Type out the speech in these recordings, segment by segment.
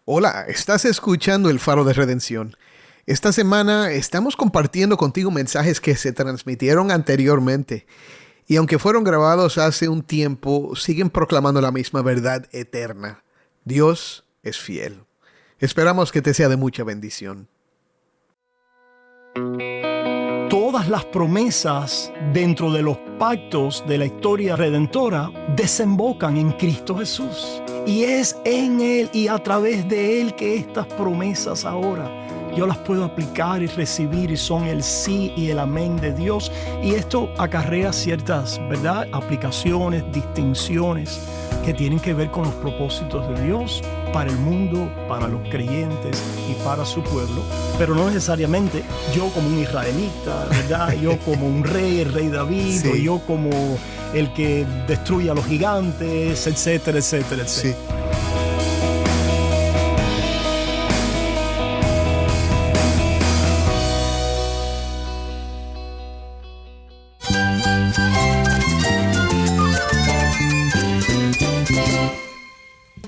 Hola, estás escuchando El Faro de Redención. Esta semana estamos compartiendo contigo mensajes que se transmitieron anteriormente y aunque fueron grabados hace un tiempo, siguen proclamando la misma verdad eterna. Dios es fiel. Esperamos que te sea de mucha bendición. Todas las promesas dentro de los pactos de la historia redentora desembocan en Cristo Jesús. Y es en Él y a través de Él que estas promesas ahora yo las puedo aplicar y recibir, y son el sí y el amén de Dios. Y esto acarrea ciertas, ¿verdad?, aplicaciones, distinciones que tienen que ver con los propósitos de Dios para el mundo, para los creyentes y para su pueblo. Pero no necesariamente yo como un israelita, ¿verdad? Yo como un rey, el rey David, sí. O yo como el que destruye a los gigantes, etcétera, etcétera, etcétera. Sí.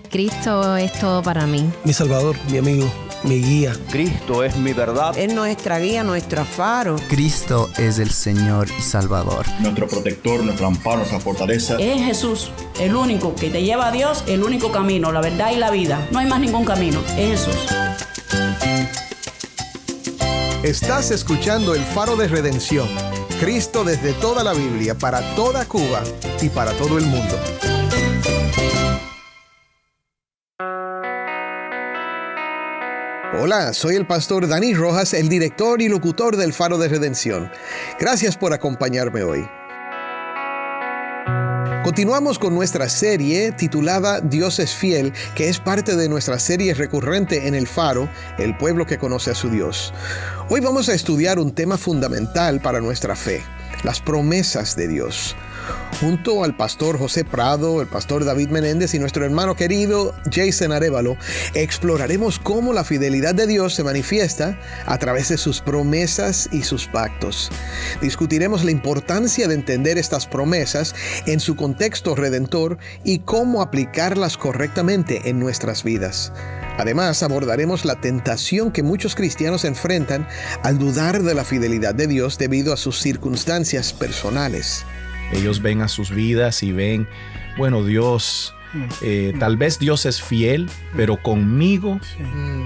Cristo es todo para mí. Mi Salvador, mi amigo, mi guía. Cristo es mi verdad. Es nuestra guía, nuestro faro. Cristo es el Señor y Salvador. Nuestro protector, nuestro amparo, nuestra fortaleza. Es Jesús, el único que te lleva a Dios, el único camino, la verdad y la vida. No hay más ningún camino, es Jesús. Estás escuchando El Faro de Redención. Cristo desde toda la Biblia, para toda Cuba y para todo el mundo. Hola, soy el pastor Dani Rojas, el director y locutor del Faro de Redención. Gracias por acompañarme hoy. Continuamos con nuestra serie titulada Dios es fiel, que es parte de nuestra serie recurrente en el Faro, el pueblo que conoce a su Dios. Hoy vamos a estudiar un tema fundamental para nuestra fe, las promesas de Dios. Junto al pastor José Prado, el pastor David Menéndez y nuestro hermano querido Jason Arévalo, exploraremos cómo la fidelidad de Dios se manifiesta a través de sus promesas y sus pactos. Discutiremos la importancia de entender estas promesas en su contexto redentor y cómo aplicarlas correctamente en nuestras vidas. Además, abordaremos la tentación que muchos cristianos enfrentan al dudar de la fidelidad de Dios debido a sus circunstancias personales. Ellos ven a sus vidas y ven, bueno, Dios, tal vez Dios es fiel, pero conmigo,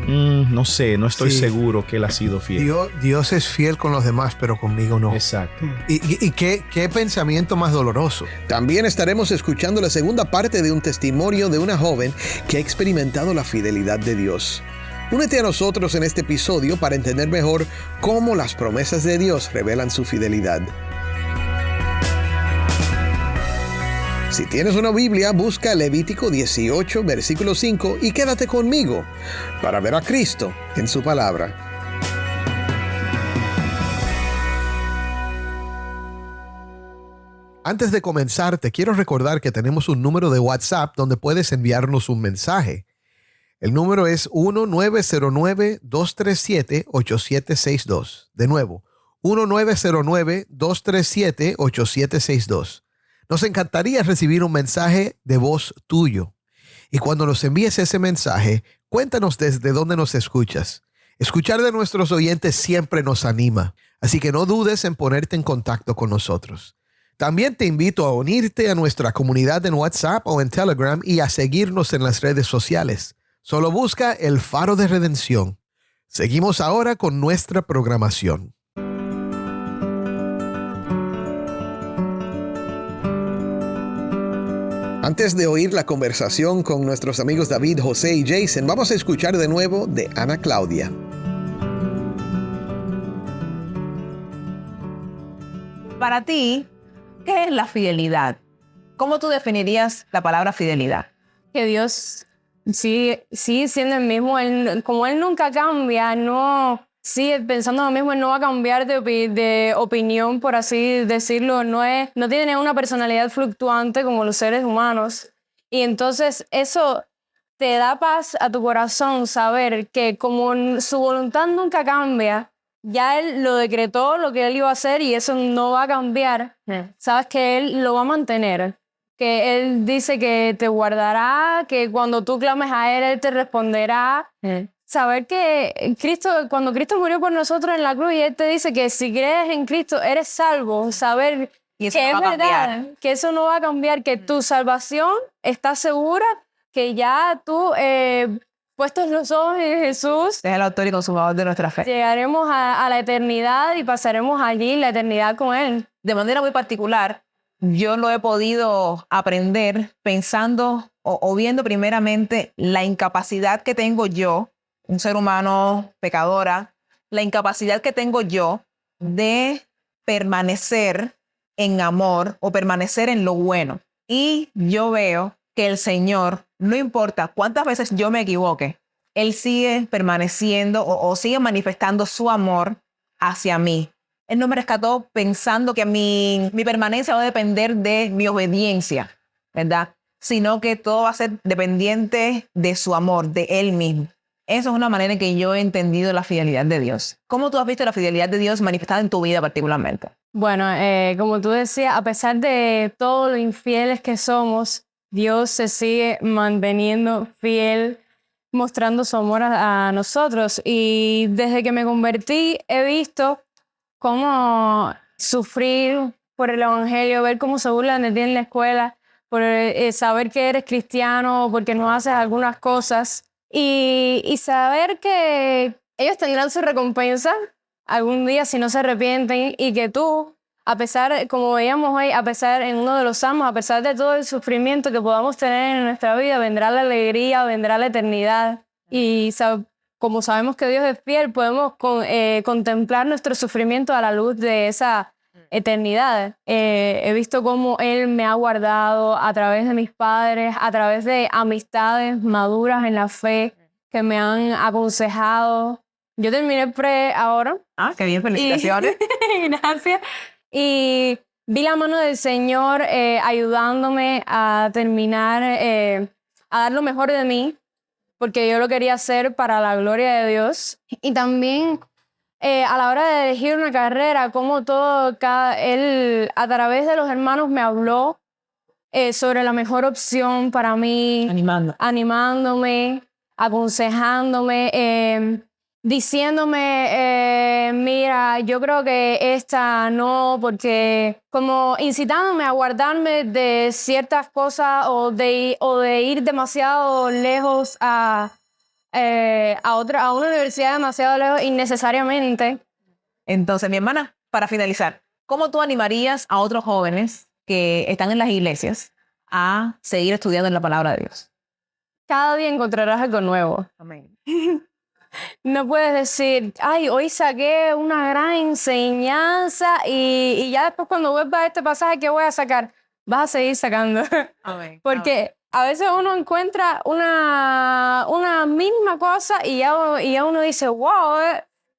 no sé, no estoy seguro que Él ha sido fiel. Dios es fiel con los demás, pero conmigo no. Exacto. ¿Y qué pensamiento más doloroso? También estaremos escuchando la segunda parte de un testimonio de una joven que ha experimentado la fidelidad de Dios. Únete a nosotros en este episodio para entender mejor cómo las promesas de Dios revelan su fidelidad. Si tienes una Biblia, busca Levítico 18, versículo 5 y quédate conmigo para ver a Cristo en su palabra. Antes de comenzar, te quiero recordar que tenemos un número de WhatsApp donde puedes enviarnos un mensaje. El número es 1-909-237-8762. De nuevo, 1-909-237-8762. Nos encantaría recibir un mensaje de voz tuyo. Y cuando nos envíes ese mensaje, cuéntanos desde dónde nos escuchas. Escuchar de nuestros oyentes siempre nos anima, así que no dudes en ponerte en contacto con nosotros. También te invito a unirte a nuestra comunidad en WhatsApp o en Telegram y a seguirnos en las redes sociales. Solo busca El Faro de Redención. Seguimos ahora con nuestra programación. Antes de oír la conversación con nuestros amigos David, José y Jason, vamos a escuchar de nuevo de Ana Claudia. Para ti, ¿qué es la fidelidad? ¿Cómo tú definirías la palabra fidelidad? Que Dios sigue siendo el mismo. Como Él nunca cambia, no sigue pensando lo mismo, Él no va a cambiar de opinión, por así decirlo. No tiene una personalidad fluctuante como los seres humanos. Y entonces eso te da paz a tu corazón, saber que como su voluntad nunca cambia, ya Él lo decretó, lo que Él iba a hacer, y eso no va a cambiar. Sabes que Él lo va a mantener. que Él dice que te guardará, que cuando tú clames a Él te responderá. Saber que cuando Cristo murió por nosotros en la cruz y Él te dice que si crees en Cristo eres salvo, saber que es verdad, que eso no va a cambiar, que tu salvación está segura, que ya tú, puestos los ojos en Jesús, Es el autor y consumador de nuestra fe. llegaremos a la eternidad y pasaremos allí la eternidad con Él. De manera muy particular, yo lo he podido aprender pensando o viendo primeramente la incapacidad que tengo yo, un ser humano pecadora, la incapacidad que tengo yo de permanecer en amor o permanecer en lo bueno. Y yo veo que el Señor, no importa cuántas veces yo me equivoque, Él sigue permaneciendo o sigue manifestando su amor hacia mí. Él no me rescató pensando que mi permanencia va a depender de mi obediencia, ¿verdad? Sino que todo va a ser dependiente de su amor, de Él mismo. Eso es una manera en que yo he entendido la fidelidad de Dios. ¿Cómo tú has visto la fidelidad de Dios manifestada en tu vida particularmente? Bueno, como tú decías, a pesar de todo lo infieles que somos, Dios se sigue manteniendo fiel, mostrando su amor a nosotros. Y desde que me convertí, he visto cómo sufrir por el Evangelio, ver cómo se burlan de ti en la escuela, por saber que eres cristiano, porque no haces algunas cosas, y saber que ellos tendrán su recompensa algún día si no se arrepienten, y que tú, a pesar, como veíamos hoy, a pesar en uno de los salmos, a pesar de todo el sufrimiento que podamos tener en nuestra vida, vendrá la alegría, vendrá la eternidad. Y como sabemos que Dios es fiel, podemos contemplar nuestro sufrimiento a la luz de esa eternidad. He visto cómo Él me ha guardado a través de mis padres, a través de amistades maduras en la fe que me han aconsejado. Yo terminé pre ahora. Ah, qué bien, felicitaciones. Gracias. Y vi la mano del Señor ayudándome a terminar, a dar lo mejor de mí, porque yo lo quería hacer para la gloria de Dios. Y también a la hora de elegir una carrera, como Él a través de los hermanos me habló sobre la mejor opción para mí, animándome, aconsejándome, diciéndome, mira, yo creo que esta no, porque como incitándome a guardarme de ciertas cosas o de ir demasiado lejos a una universidad demasiado lejos innecesariamente. Entonces, mi hermana, para finalizar, ¿cómo tú animarías a otros jóvenes que están en las iglesias a seguir estudiando en la palabra de Dios? Cada día encontrarás algo nuevo. Amén. No puedes decir, ay, hoy saqué una gran enseñanza y ya después cuando vuelva a este pasaje, ¿qué voy a sacar? Vas a seguir sacando. Amén. Porque a veces uno encuentra una misma cosa y ya uno dice, wow,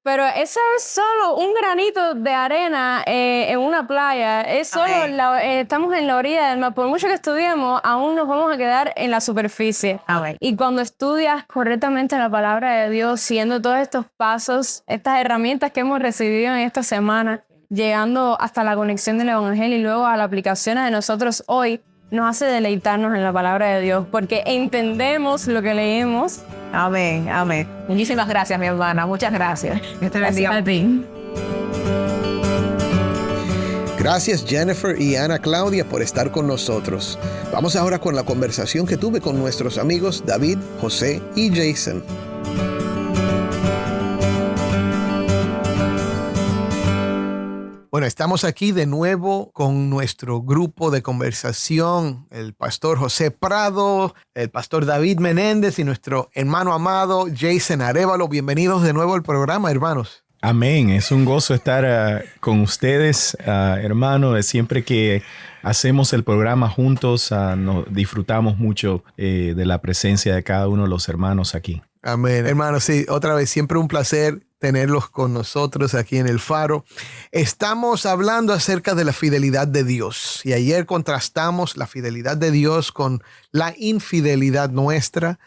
pero eso es solo un granito de arena en una playa. Es solo estamos en la orilla del mar. Por mucho que estudiemos, aún nos vamos a quedar en la superficie. Amén. Y cuando estudias correctamente la palabra de Dios, siguiendo todos estos pasos, estas herramientas que hemos recibido en esta semana, llegando hasta la conexión del Evangelio y luego a la aplicación de nosotros hoy, nos hace deleitarnos en la palabra de Dios, porque entendemos lo que leemos. Amén, amén. Muchísimas gracias, mi hermana. Muchas gracias. Dios te bendiga. Gracias a ti. Gracias Jennifer y Ana Claudia por estar con nosotros. Vamos ahora con la conversación que tuve con nuestros amigos David, José y Jason. Bueno, estamos aquí de nuevo con nuestro grupo de conversación, el pastor José Prado, el pastor David Menéndez y nuestro hermano amado Jason Arévalo. Bienvenidos de nuevo al programa, hermanos. Amén. Es un gozo estar con ustedes, hermanos. Siempre que hacemos el programa juntos, disfrutamos mucho de la presencia de cada uno de los hermanos aquí. Amén, hermanos. Sí, otra vez, siempre un placer tenerlos con nosotros aquí en El Faro. Estamos hablando acerca de la fidelidad de Dios y ayer contrastamos la fidelidad de Dios con la infidelidad nuestra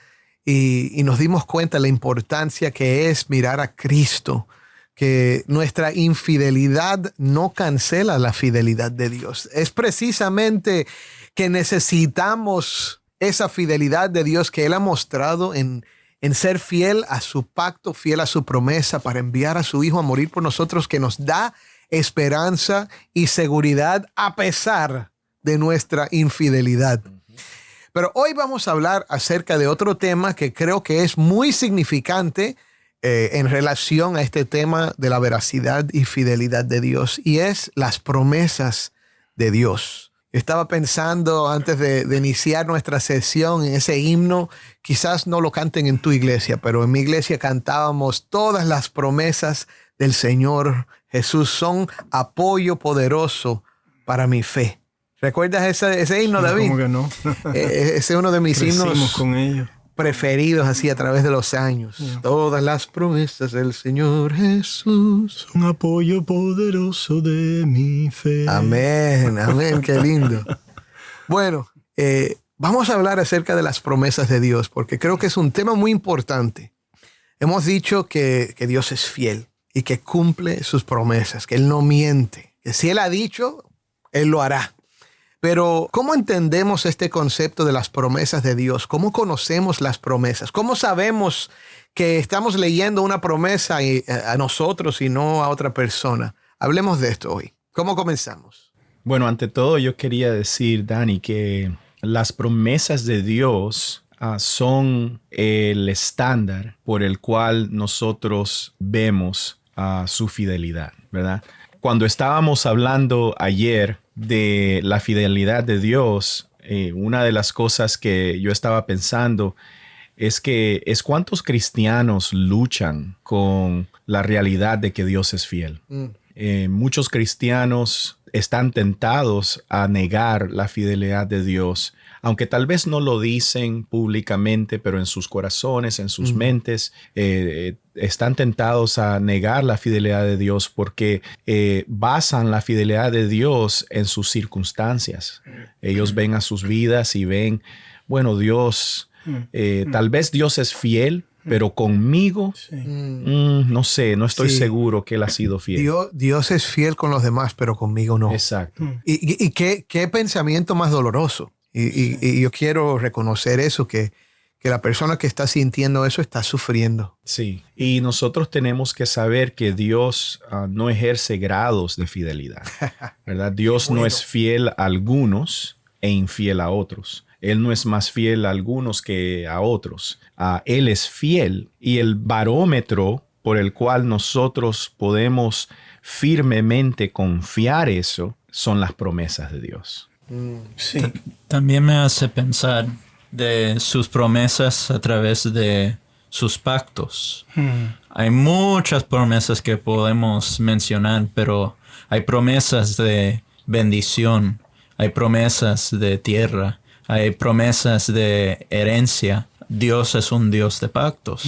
y nos dimos cuenta de la importancia que es mirar a Cristo que nuestra infidelidad no cancela la fidelidad de Dios. Es precisamente que necesitamos esa fidelidad de Dios que Él ha mostrado en ser fiel a su pacto, fiel a su promesa para enviar a su Hijo a morir por nosotros, que nos da esperanza y seguridad a pesar de nuestra infidelidad. Pero hoy vamos a hablar acerca de otro tema que creo que es muy significante en relación a este tema de la veracidad y fidelidad de Dios, y es las promesas de Dios. Estaba pensando antes de iniciar nuestra sesión en ese himno. Quizás no lo canten en tu iglesia, pero en mi iglesia cantábamos: todas las promesas del Señor Jesús son apoyo poderoso para mi fe. ¿Recuerdas ese himno, David? ¿Cómo que no? Ese es uno de mis himnos con ellos preferidos así a través de los años. Yeah. Todas las promesas del Señor Jesús son apoyo poderoso de mi fe. Amén, amén, qué lindo. Bueno, vamos a hablar acerca de las promesas de Dios, porque creo que es un tema muy importante. Hemos dicho que Dios es fiel y que cumple sus promesas, que Él no miente, que si Él ha dicho, Él lo hará. Pero, ¿cómo entendemos este concepto de las promesas de Dios? ¿Cómo conocemos las promesas? ¿Cómo sabemos que estamos leyendo una promesa a nosotros y no a otra persona? Hablemos de esto hoy. ¿Cómo comenzamos? Bueno, ante todo yo quería decir, Dani, que las promesas de Dios son el estándar por el cual nosotros vemos su fidelidad, ¿verdad? Cuando estábamos hablando ayer de la fidelidad de Dios, una de las cosas que yo estaba pensando es cuántos cristianos luchan con la realidad de que Dios es fiel. Muchos cristianos están tentados a negar la fidelidad de Dios, aunque tal vez no lo dicen públicamente, pero en sus corazones, en sus mentes, están tentados a negar la fidelidad de Dios porque basan la fidelidad de Dios en sus circunstancias. Ellos ven a sus vidas y ven, bueno, Dios, tal vez Dios es fiel, pero conmigo, no sé, no estoy seguro que Él ha sido fiel. Dios es fiel con los demás, pero conmigo no. Exacto. Y qué pensamiento más doloroso. Y yo quiero reconocer eso, que la persona que está sintiendo eso está sufriendo. Sí, y nosotros tenemos que saber que Dios no ejerce grados de fidelidad, ¿verdad? Dios no es fiel a algunos e infiel a otros. Él no es más fiel a algunos que a otros. Él es fiel, y el barómetro por el cual nosotros podemos firmemente confiar eso son las promesas de Dios. Sí. También me hace pensar de sus promesas a través de sus pactos. Hay muchas promesas que podemos mencionar, pero hay promesas de bendición, hay promesas de tierra, hay promesas de herencia. Dios es un Dios de pactos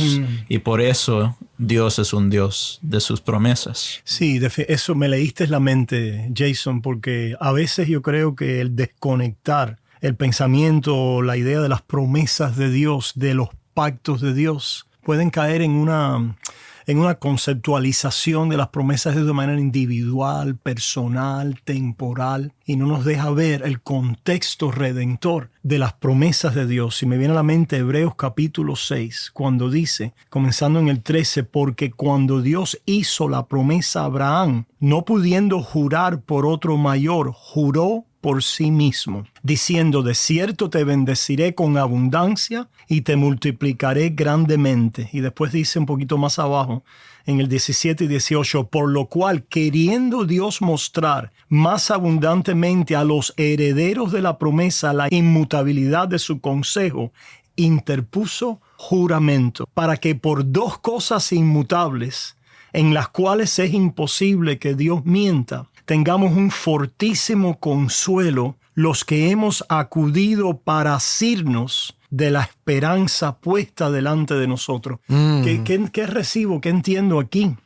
y por eso Dios es un Dios de sus promesas. Sí, eso me leíste la mente, Jason, porque a veces yo creo que el desconectar el pensamiento, la idea de las promesas de Dios, de los pactos de Dios, pueden caer en una conceptualización de las promesas de manera individual, personal, temporal, y no nos deja ver el contexto redentor de las promesas de Dios. Y me viene a la mente Hebreos capítulo 6, cuando dice, comenzando en el 13, porque cuando Dios hizo la promesa a Abraham, no pudiendo jurar por otro mayor, juró por sí mismo, diciendo: de cierto te bendeciré con abundancia y te multiplicaré grandemente. Y después dice un poquito más abajo, en el 17 y 18, por lo cual, queriendo Dios mostrar más abundantemente a los herederos de la promesa la inmutabilidad de su consejo, interpuso juramento, para que por dos cosas inmutables, en las cuales es imposible que Dios mienta, tengamos un fortísimo consuelo los que hemos acudido para asirnos de la esperanza puesta delante de nosotros. ¿Qué recibo? ¿Qué entiendo aquí?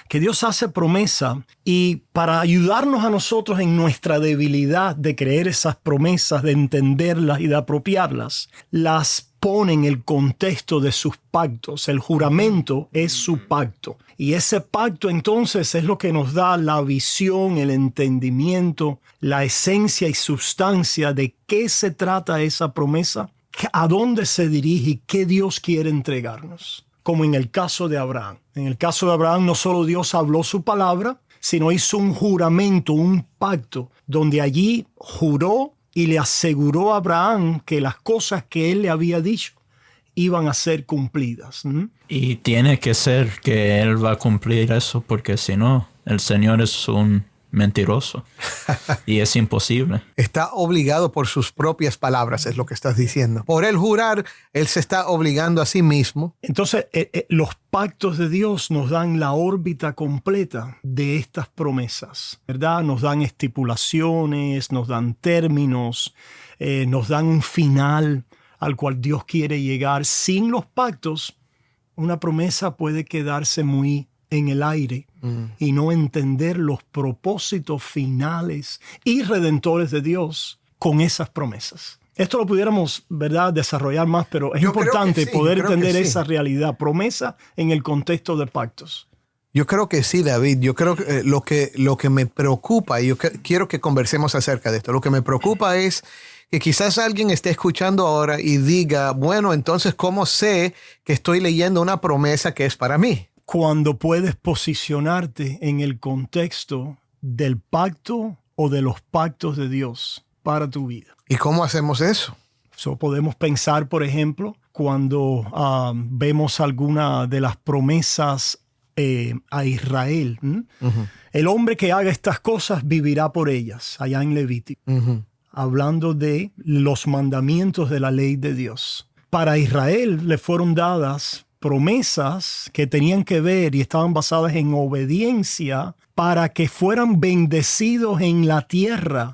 Que Dios hace promesa, y para ayudarnos a nosotros en nuestra debilidad de creer esas promesas, de entenderlas y de apropiarlas, las exponen el contexto de sus pactos. El juramento es su pacto. Y ese pacto entonces es lo que nos da la visión, el entendimiento, la esencia y sustancia de qué se trata esa promesa, a dónde se dirige y qué Dios quiere entregarnos. Como en el caso de Abraham. En el caso de Abraham no solo Dios habló su palabra, sino hizo un juramento, un pacto, donde allí juró y le aseguró a Abraham que las cosas que él le había dicho iban a ser cumplidas. Y tiene que ser que él va a cumplir eso, porque si no, el Señor es un mentiroso y es imposible. Está obligado por sus propias palabras, es lo que estás diciendo. Por él jurar, él se está obligando a sí mismo. Entonces, los pactos de Dios nos dan la órbita completa de estas promesas, ¿verdad? Nos dan estipulaciones, nos dan términos, nos dan un final al cual Dios quiere llegar. Sin los pactos, una promesa puede quedarse muy en el aire y no entender los propósitos finales y redentores de Dios con esas promesas. Esto lo pudiéramos, ¿verdad?, desarrollar más, pero es importante poder entender esa realidad, promesa en el contexto de pactos. Yo creo que sí, David. Yo creo que lo que me preocupa, y yo quiero que conversemos acerca de esto, lo que me preocupa es que quizás alguien esté escuchando ahora y diga, bueno, entonces, ¿cómo sé que estoy leyendo una promesa que es para mí? Cuando puedes posicionarte en el contexto del pacto o de los pactos de Dios para tu vida. ¿Y cómo hacemos eso? Podemos pensar, por ejemplo, cuando vemos alguna de las promesas a Israel. El hombre que haga estas cosas vivirá por ellas, allá en Levítico. Hablando de los mandamientos de la ley de Dios. Para Israel le fueron dadas promesas que tenían que ver y estaban basadas en obediencia para que fueran bendecidos en la tierra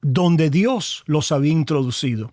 donde Dios los había introducido.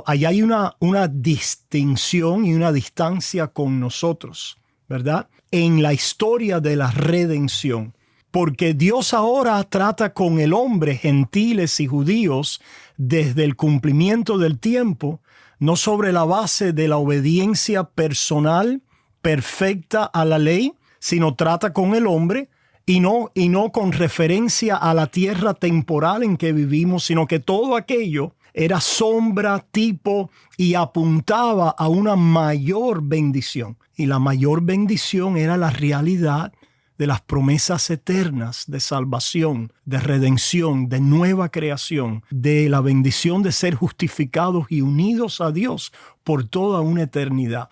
Allá hay una distinción y una distancia con nosotros, ¿verdad? En la historia de la redención. Porque Dios ahora trata con el hombre, gentiles y judíos, desde el cumplimiento del tiempo, no sobre la base de la obediencia personal perfecta a la ley, sino trata con el hombre y no con referencia a la tierra temporal en que vivimos, sino que todo aquello era sombra, tipo y apuntaba a una mayor bendición. Y la mayor bendición era la realidad de las promesas eternas de salvación, de redención, de nueva creación, de la bendición de ser justificados y unidos a Dios por toda una eternidad.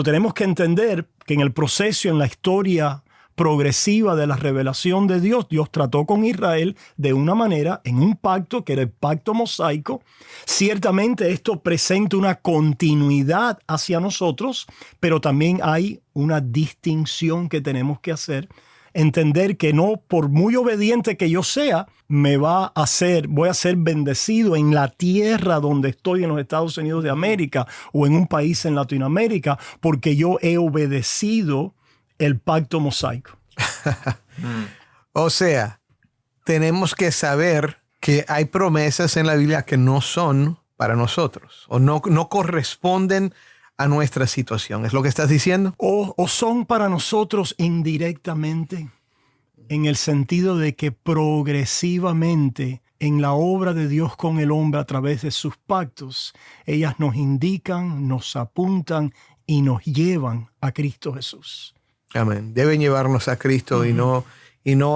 Tenemos que entender que en el proceso, en la historia progresiva de la revelación de Dios, Dios trató con Israel de una manera, en un pacto que era el pacto mosaico. Ciertamente esto presenta una continuidad hacia nosotros, pero también hay una distinción que tenemos que hacer. Entender que no, por muy obediente que yo sea, voy a ser bendecido en la tierra donde estoy en los Estados Unidos de América o en un país en Latinoamérica, porque yo he obedecido el pacto mosaico. O sea, tenemos que saber que hay promesas en la Biblia que no son para nosotros o no corresponden a nuestra situación. ¿Es lo que estás diciendo? O son para nosotros indirectamente, en el sentido de que progresivamente en la obra de Dios con el hombre a través de sus pactos, ellas nos indican, nos apuntan y nos llevan a Cristo Jesús. Amén. Deben llevarnos a Cristo y no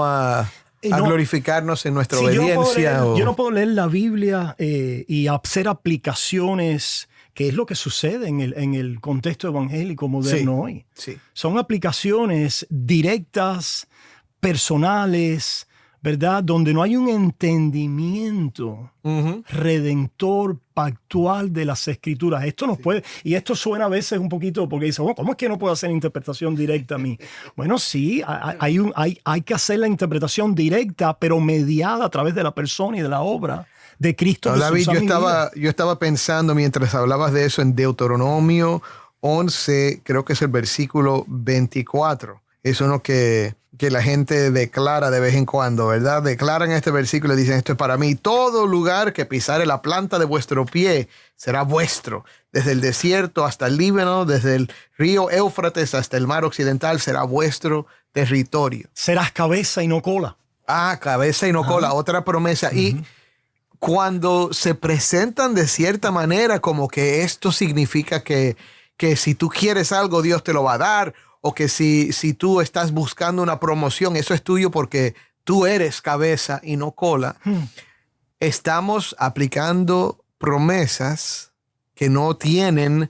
a glorificarnos en nuestra obediencia. Yo no puedo leer la Biblia y hacer aplicaciones, que es lo que sucede en el contexto evangélico moderno hoy. Sí. Son aplicaciones directas, personales, ¿verdad? Donde no hay un entendimiento redentor, pactual de las Escrituras. Esto nos puede, y esto suena a veces un poquito porque dice, bueno, ¿cómo es que no puedo hacer interpretación directa a mí? Bueno, sí, hay que hacer la interpretación directa, pero mediada a través de la persona y de la obra de Cristo Jesús. David, yo estaba pensando mientras hablabas de eso en Deuteronomio 11, creo que es el versículo 24. Es uno que que la gente declara de vez en cuando, ¿verdad? Declaran este versículo y dicen, esto es para mí. Todo lugar que pisare la planta de vuestro pie será vuestro. Desde el desierto hasta el Líbano, desde el río Éufrates hasta el mar occidental será vuestro territorio. Serás cabeza y no cola. Cabeza y no cola, otra promesa. Y cuando se presentan de cierta manera como que esto significa que si tú quieres algo, Dios te lo va a dar, o que si tú estás buscando una promoción, eso es tuyo porque tú eres cabeza y no cola. Estamos aplicando promesas que no tienen,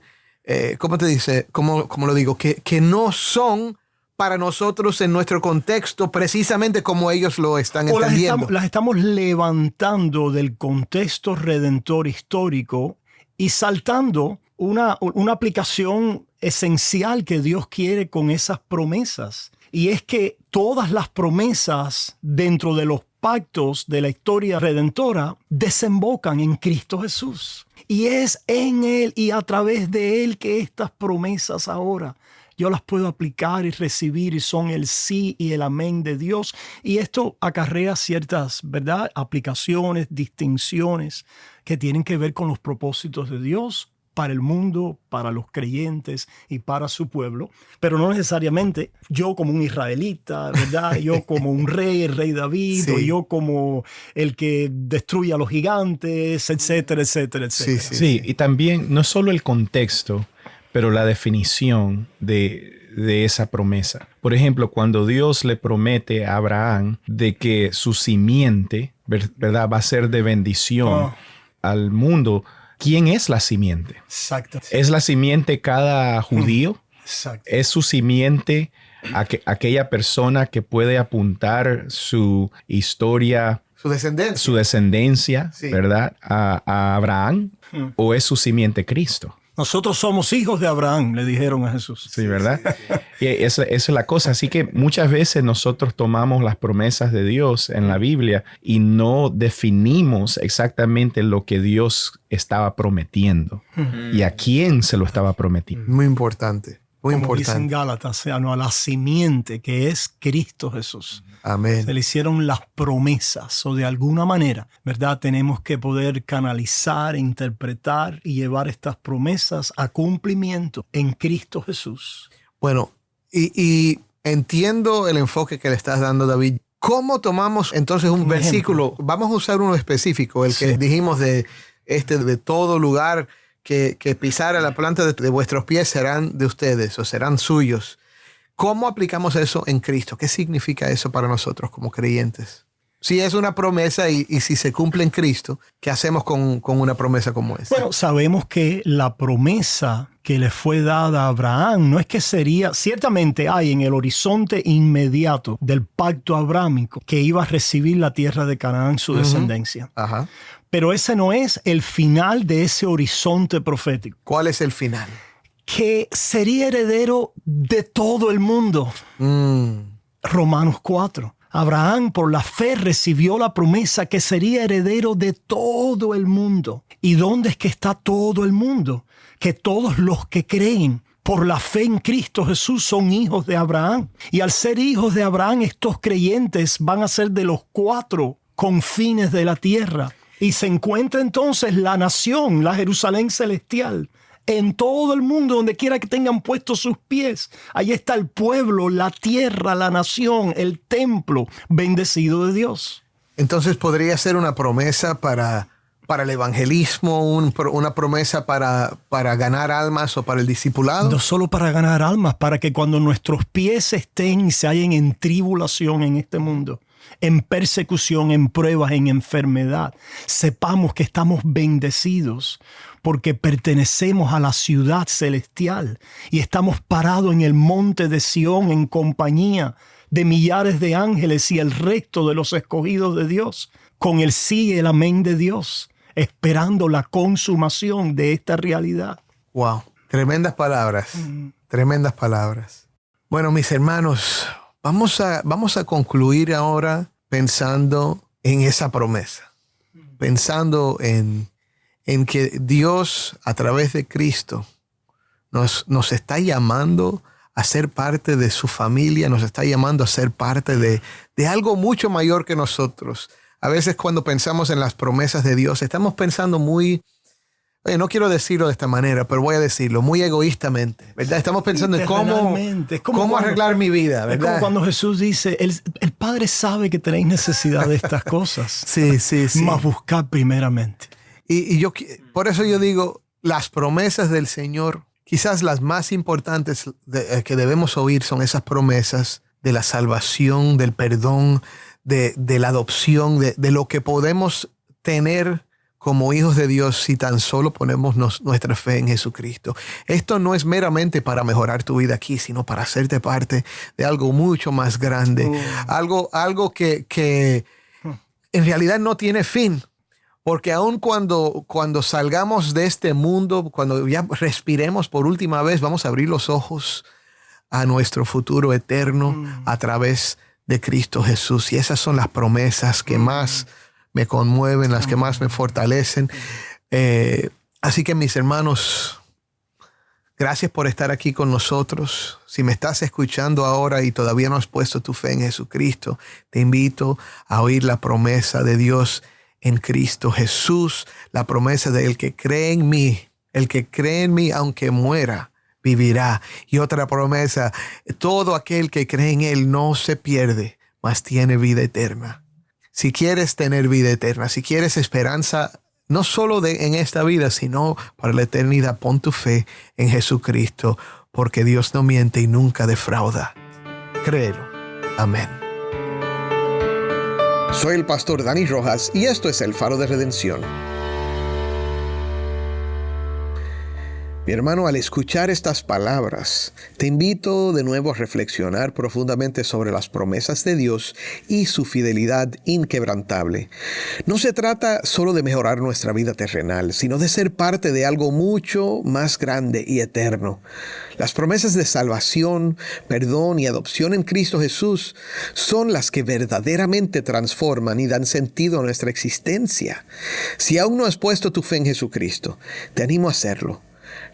¿cómo te dice? ¿Cómo lo digo? Que no son para nosotros en nuestro contexto precisamente como ellos lo están entendiendo. Las estamos levantando del contexto redentor histórico y saltando una aplicación esencial que Dios quiere con esas promesas. Y es que todas las promesas dentro de los pactos de la historia redentora desembocan en Cristo Jesús. Y es en Él y a través de Él que estas promesas ahora yo las puedo aplicar y recibir y son el sí y el amén de Dios. Y esto acarrea ciertas, ¿verdad?, aplicaciones, distinciones que tienen que ver con los propósitos de Dios para el mundo, para los creyentes y para su pueblo. Pero no necesariamente yo como un israelita, ¿verdad? Yo como un rey, el rey David, o yo como el que destruye a los gigantes, etcétera, etcétera, etcétera. Sí, y también no solo el contexto, pero la definición de esa promesa. Por ejemplo, cuando Dios le promete a Abraham de que su simiente, ¿verdad?, va a ser de bendición al mundo. ¿Quién es la simiente? Exacto. ¿Es la simiente cada judío? Exacto. ¿Es su simiente aquella persona que puede apuntar su historia, su descendencia, sí, ¿verdad?, a Abraham? ¿O es su simiente Cristo? Nosotros somos hijos de Abraham, le dijeron a Jesús. Sí, ¿verdad? Y esa es la cosa. Así que muchas veces nosotros tomamos las promesas de Dios en la Biblia y no definimos exactamente lo que Dios estaba prometiendo y a quién se lo estaba prometiendo. Muy importante. Muy Como importante. dicen Gálatas, a la simiente que es Cristo Jesús. Amén. Se le hicieron las promesas o de alguna manera, ¿verdad? Tenemos que poder canalizar, interpretar y llevar estas promesas a cumplimiento en Cristo Jesús. Bueno, y entiendo el enfoque que le estás dando, David. ¿Cómo tomamos entonces un versículo? Ejemplo. Vamos a usar uno específico, el que dijimos de todo lugar que pisara la planta de vuestros pies serán de ustedes o serán suyos. ¿Cómo aplicamos eso en Cristo? ¿Qué significa eso para nosotros como creyentes? Si es una promesa y si se cumple en Cristo, ¿qué hacemos con una promesa como esa? Bueno, sabemos que la promesa que le fue dada a Abraham no es que sería, ciertamente hay en el horizonte inmediato del pacto abrámico que iba a recibir la tierra de Canaán, su descendencia. Ajá. Pero ese no es el final de ese horizonte profético. ¿Cuál es el final? Que sería heredero de todo el mundo. Romanos 4. Abraham por la fe recibió la promesa que sería heredero de todo el mundo. ¿Y dónde es que está todo el mundo? Que todos los que creen por la fe en Cristo Jesús son hijos de Abraham. Y al ser hijos de Abraham, estos creyentes van a ser de los 4 confines de la tierra. Y se encuentra entonces la nación, la Jerusalén celestial, en todo el mundo, donde quiera que tengan puestos sus pies. Ahí está el pueblo, la tierra, la nación, el templo bendecido de Dios. Entonces podría ser una promesa para el evangelismo, una promesa para ganar almas o para el discipulado. No solo para ganar almas, para que cuando nuestros pies estén y se hallen en tribulación en este mundo, en persecución, en pruebas, en enfermedad, sepamos que estamos bendecidos porque pertenecemos a la ciudad celestial y estamos parados en el monte de Sión en compañía de millares de ángeles y el resto de los escogidos de Dios, con el sí y el amén de Dios, esperando la consumación de esta realidad. Wow, tremendas palabras, tremendas palabras. Bueno, mis hermanos, vamos a concluir ahora pensando en esa promesa, pensando en que Dios a través de Cristo nos está llamando a ser parte de su familia, nos está llamando a ser parte de algo mucho mayor que nosotros. A veces cuando pensamos en las promesas de Dios, estamos pensando no quiero decirlo de esta manera, pero voy a decirlo, muy egoístamente, ¿verdad? Estamos pensando en cómo arreglar mi vida, ¿verdad? Es como cuando Jesús dice, el Padre sabe que tenéis necesidad de estas cosas. Sí. Mas buscad primeramente. Y por eso yo digo, las promesas del Señor, quizás las más importantes que debemos oír son esas promesas de la salvación, del perdón, de la adopción, de lo que podemos tener como hijos de Dios si tan solo ponemos nuestra fe en Jesucristo. Esto no es meramente para mejorar tu vida aquí, sino para hacerte parte de algo mucho más grande. Algo que en realidad no tiene fin. Porque aun cuando salgamos de este mundo, cuando ya respiremos por última vez, vamos a abrir los ojos a nuestro futuro eterno a través de Cristo Jesús. Y esas son las promesas que más me conmueven, las que más me fortalecen. Así que mis hermanos, gracias por estar aquí con nosotros. Si me estás escuchando ahora y todavía no has puesto tu fe en Jesucristo, te invito a oír la promesa de Dios en Cristo Jesús, la promesa de el que cree en mí, aunque muera, vivirá. Y otra promesa, todo aquel que cree en Él no se pierde, mas tiene vida eterna. Si quieres tener vida eterna, si quieres esperanza, no solo en esta vida, sino para la eternidad, pon tu fe en Jesucristo, porque Dios no miente y nunca defrauda. Créelo. Amén. Soy el pastor Dani Rojas y esto es El Faro de Redención. Mi hermano, al escuchar estas palabras, te invito de nuevo a reflexionar profundamente sobre las promesas de Dios y su fidelidad inquebrantable. No se trata solo de mejorar nuestra vida terrenal, sino de ser parte de algo mucho más grande y eterno. Las promesas de salvación, perdón y adopción en Cristo Jesús son las que verdaderamente transforman y dan sentido a nuestra existencia. Si aún no has puesto tu fe en Jesucristo, te animo a hacerlo.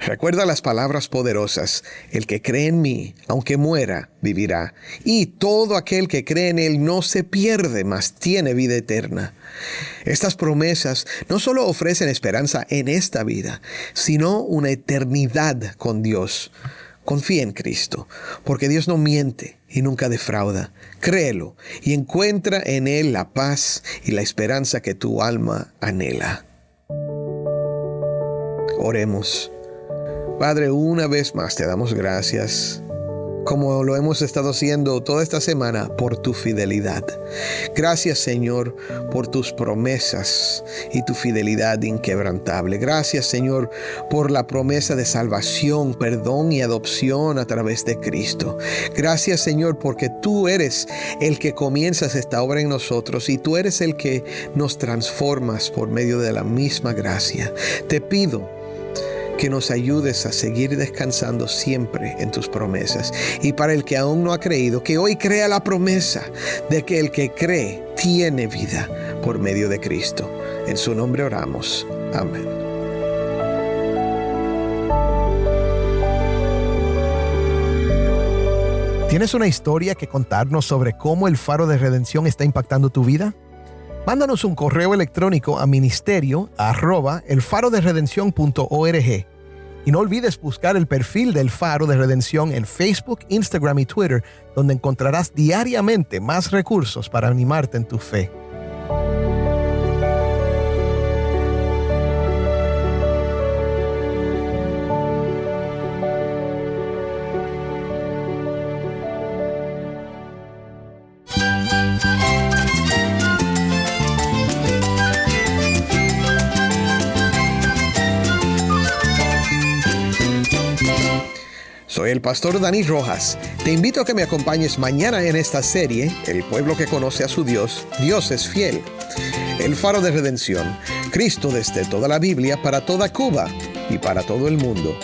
Recuerda las palabras poderosas: el que cree en mí, aunque muera, vivirá. Y todo aquel que cree en Él no se pierde, mas tiene vida eterna. Estas promesas no solo ofrecen esperanza en esta vida, sino una eternidad con Dios. Confía en Cristo, porque Dios no miente y nunca defrauda. Créelo y encuentra en Él la paz y la esperanza que tu alma anhela. Oremos. Padre, una vez más te damos gracias, como lo hemos estado haciendo toda esta semana, por tu fidelidad. Gracias, Señor, por tus promesas y tu fidelidad inquebrantable. Gracias, Señor, por la promesa de salvación, perdón y adopción a través de Cristo. Gracias, Señor, porque tú eres el que comienzas esta obra en nosotros y tú eres el que nos transformas por medio de la misma gracia. Te pido que nos ayudes a seguir descansando siempre en tus promesas. Y para el que aún no ha creído, que hoy crea la promesa de que el que cree tiene vida por medio de Cristo. En su nombre oramos. Amén. ¿Tienes una historia que contarnos sobre cómo el Faro de Redención está impactando tu vida? Mándanos un correo electrónico a ministerio@elfaroderedencion.org y no olvides buscar el perfil del Faro de Redención en Facebook, Instagram y Twitter, donde encontrarás diariamente más recursos para animarte en tu fe. Soy el pastor Dani Rojas. Te invito a que me acompañes mañana en esta serie, El pueblo que conoce a su Dios, Dios es fiel. El Faro de Redención, Cristo desde toda la Biblia para toda Cuba y para todo el mundo.